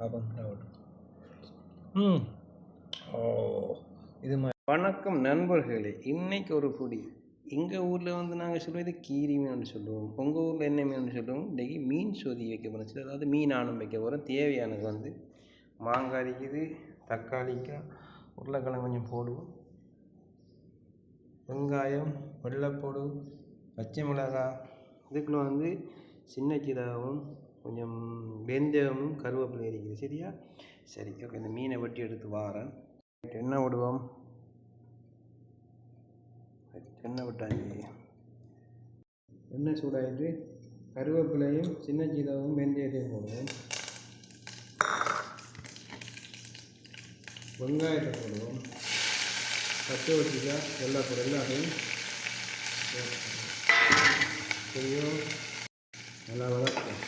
ஓ இது மாதிரி. வணக்கம் நண்பர்களே, இன்னைக்கு ஒரு பொடி. எங்கள் ஊரில் வந்து நாங்கள் சொல்லுவது கீரி மீன் சொல்லுவோம், உங்கள் ஊரில் என்ன மீன் சொல்லுவோம். இன்றைக்கி மீன் சொதி வைக்க போகிறோம், அதாவது மீன் ஆணும் வைக்க போகிறோம். தேவையானது வந்து மாங்காய் இருக்குது, தக்காளிக்காய், உருளைக்கிழங்கு கொஞ்சம் போடுவோம், வெங்காயம், வெள்ளைப்பூடு, பச்சை மிளகாய், இதுக்குள்ள வந்து சின்ன சீரகமும் கொஞ்சம் வெந்தயமும் கருவேப்பிலை இருக்குது. சரியா? சரி, ஓகே. இந்த மீனை வெட்டி எடுத்து வாரேன். எண்ணெய் விடுவோம். எண்ணெய் விட்டாச்சு. எண்ணெய் சூடாகிட்டு கருவேப்பிலையும் சின்ன சீரகமும் வெந்தயத்தையும் போடுவோம். வெங்காயத்தை போடுவோம். பச்சை வச்சுக்கா எல்லாத்தையும் சரியும் நல்லா வளர்க்கும்.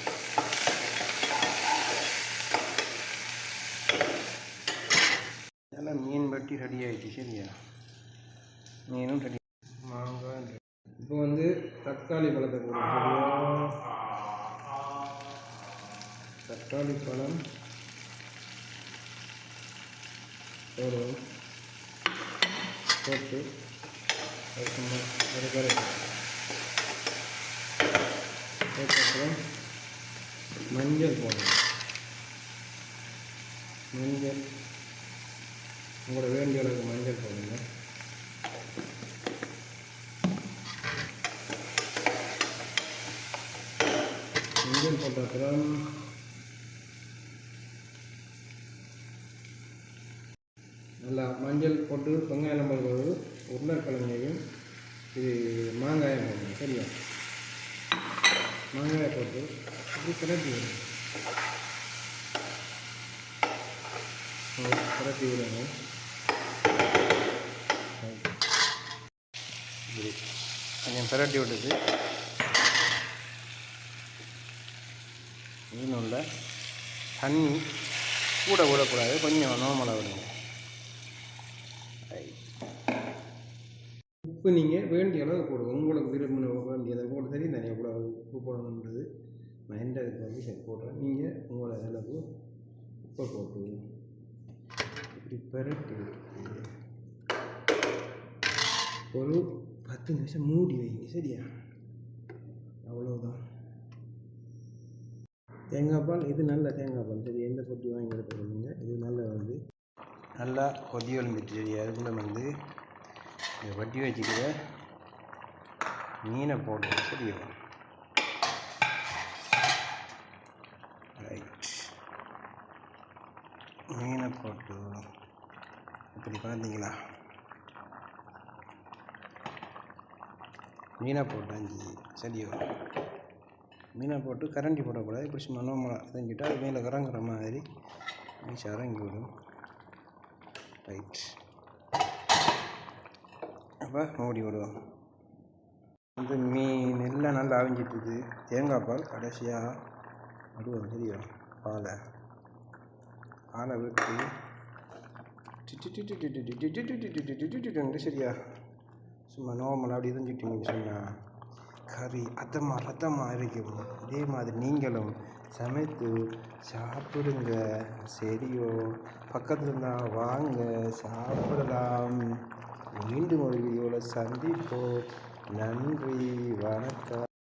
நல்லா மீன் வெட்டி ரெடி ஆகிடுச்சு. சரியா? மீனும் ரெடி. மாங்காய். இப்போ வந்து தக்காளி பழத்தை போடுவோம். சரியா? தக்காளி பழம் போடுவோம். போட்டு அதுக்கப்புறம் மஞ்சள் போடணும். மஞ்சள் உங்களோட வேண்டிய அளவுக்கு மஞ்சள் போடுங்க. மஞ்சள் போட்ட அப்புறம் நல்லா மஞ்சள் போட்டு வெங்காயம் போடுறது, உருளைக்கிழங்கையும் இது மாங்காயம் போடணும். சரியா? மாங்காயை போட்டு அப்படி கிளப்பி விடணும். கிளப்பி விடணும். கொஞ்சம் பிரட்டி விட்டுட்டு மீனுள்ள தண்ணி கூட விடக்கூடாது, கொஞ்சம் நார்மலாக விடுங்க. உப்பு நீங்கள் வேண்டிய அளவு போடுவோம். உங்களுக்கு விரும்பின வேண்டியதை போட்டு சரி தானே எவ்வளோ உப்பு போடணுன்றது நான் எந்த இதுக்கு வந்து சரி போடுறேன். நீங்கள் உங்களோட அளவு உப்பை போட்டு இப்படி பிரட்டி விட்டு ஒரு 10 நிமிஷம் மூடி வைங்க. சரியா? அவ்வளோதான். தேங்காய் பால் இது நல்ல தேங்காய் பால். சரி, எந்த பொட்டி வாங்கி எடுத்துக்கொள்ளுங்க. இது நல்லா வந்து நல்லா கொதி வந்துட்டு. சரி, அதுக்குள்ளே வந்து வட்டி வச்சுக்கிற மீனை போடுவோம். சரியா? ரைட். மீனை போட்டு இப்படி பார்த்தீங்களா? மீனை போட்டாச்சு. சரியா? மீனை போட்டு கரண்டி போடக்கூடாது. இப்படி சும்மா நார்மலாக செஞ்சுட்டு அது மேலே இறங்குற மாதிரி மீச்சு இறங்கி விடும். ரைட். அப்போ மூடி விடுவோம். வந்து மீன் எல்லாம் நல்லா அவிஞ்சிட்டுது. தேங்காய் பால் கடைசியாக விடுவோம். சரியா? பாலை விட்டு சரியா? சும்மா நார்மலாக அப்படி இருந்துட்டு சொன்னால் கறி ரத்தமாக இருக்கும். இதே மாதிரி நீங்களும் சமைத்து சாப்பிடுங்க. சரியோ? பக்கத்தில் இருந்தால் வாங்க சாப்பிடலாம். மீண்டும் ஒரு வீடியோவில் சந்திப்போம். நன்றி, வணக்கம்.